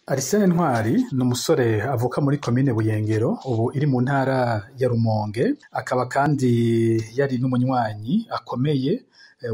Arsène Ntwari ni umusore avuka muri komine Buyengero ubu iri mu ntara ya Rumonge, akaba kandi yari n'umunywanyi akomeye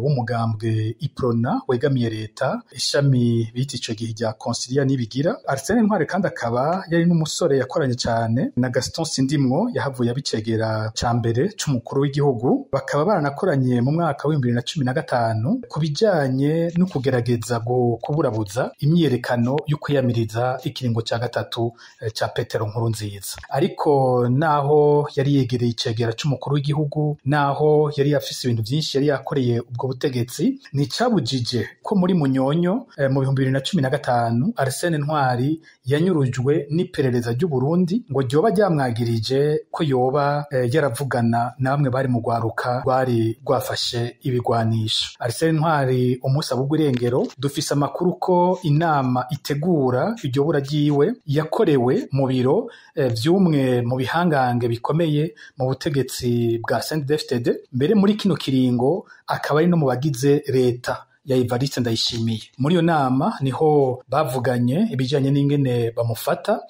w'umugambwe UPRONA wegamiye leta ishami bita ico gihe rya Consilia nibigira. Arsène Ntwari kandi akaba yari n'umusore yakoranye cyane na Gaston Sindimwo yahavuye abicegera ca mbere c'umukuru w'igihugu, bakaba baranakoranye mu mwaka wa 2015 kubijanye no kugerageza kuburabuza imyiyerekano yo kwiyamiriza ikiringo ca gatatu ca Petero Nkurunziza. Ariko naho yari yegereye icegera c'umukuru w'igihugu, naho yari afise ibintu vyinshi yari yakoreye ubwo butegetsi, ni cabujije ko muri Munyonyo mu 2015 Arsène Ntwari yanyurujwe n'iperereza ry'Uburundi ngo ryoba ryamwagirije ko yoba yaravugana na bamwe bari mu rwaruka rwari rwafashe ibigwanisho. Arsène Ntwari umunsi avugwa irengero, dufise amakuru ko inama itegura iryo bura ryiwe yakorewe mu biro vy'umwe mu bihangange bikomeye mu butegetsi bwa CNDD-FDD, mbere muri kino kiringo akaba ari no mu bagize leta ya Evariste Ndayishimiye. Muri iyo nama niho bavuganye ibijanye n'ingene bamufata,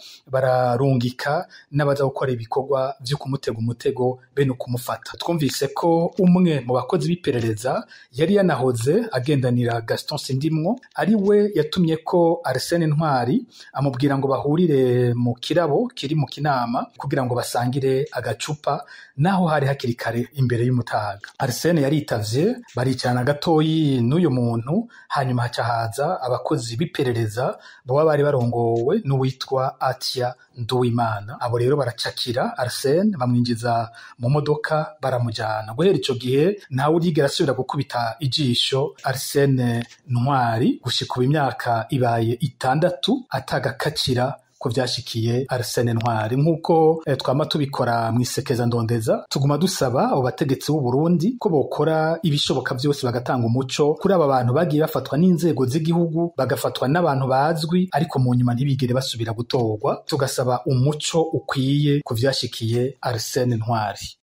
bararungika n'abaza gukora ibikorwa vyo kumutega umutego be no kumufata. Twumvise ko umwe mu bakozi b'iperereza yari yanahoze agendanira Gaston Sindimwo, ari we yatumye ko Arsène Ntwari amubwira ngo bahurire mu kirabo kiri mu Kinama kugira ngo basangire agacupa, naho hari hakiri kare imbere y'umutaga. Arsène yaritavye, baricarana gatoyi n'uyu muntu, hanyuma haca haza abakozi b'iperereza boba bari barongowe n'uwitwa Athia Nduwimana. Abo rero baracakira Arsène, bamwinjiza mu modoka baramujana. Guhera ico gihe ntawe urigera asubira gukubita ijisho Arsène Ntwari gushika imyaka ibaye 6 atagakacira ko vyashikiye Arsène Ntwari. Nk'uko twama tubikora mw'isekeza Ndondeza, tuguma dusaba abo bategetsi b'Uburundi ko bokora ibishoboka vyose bagatanga umuco kuri aba bantu bagiye bafatwa n'inzego z'igihugu, bagafatwa n'abantu bazwi ariko mu nyuma ntibigere basubira gutorwa. Tugasaba umuco ukwiye ku vyashikiye Arsène Ntwari.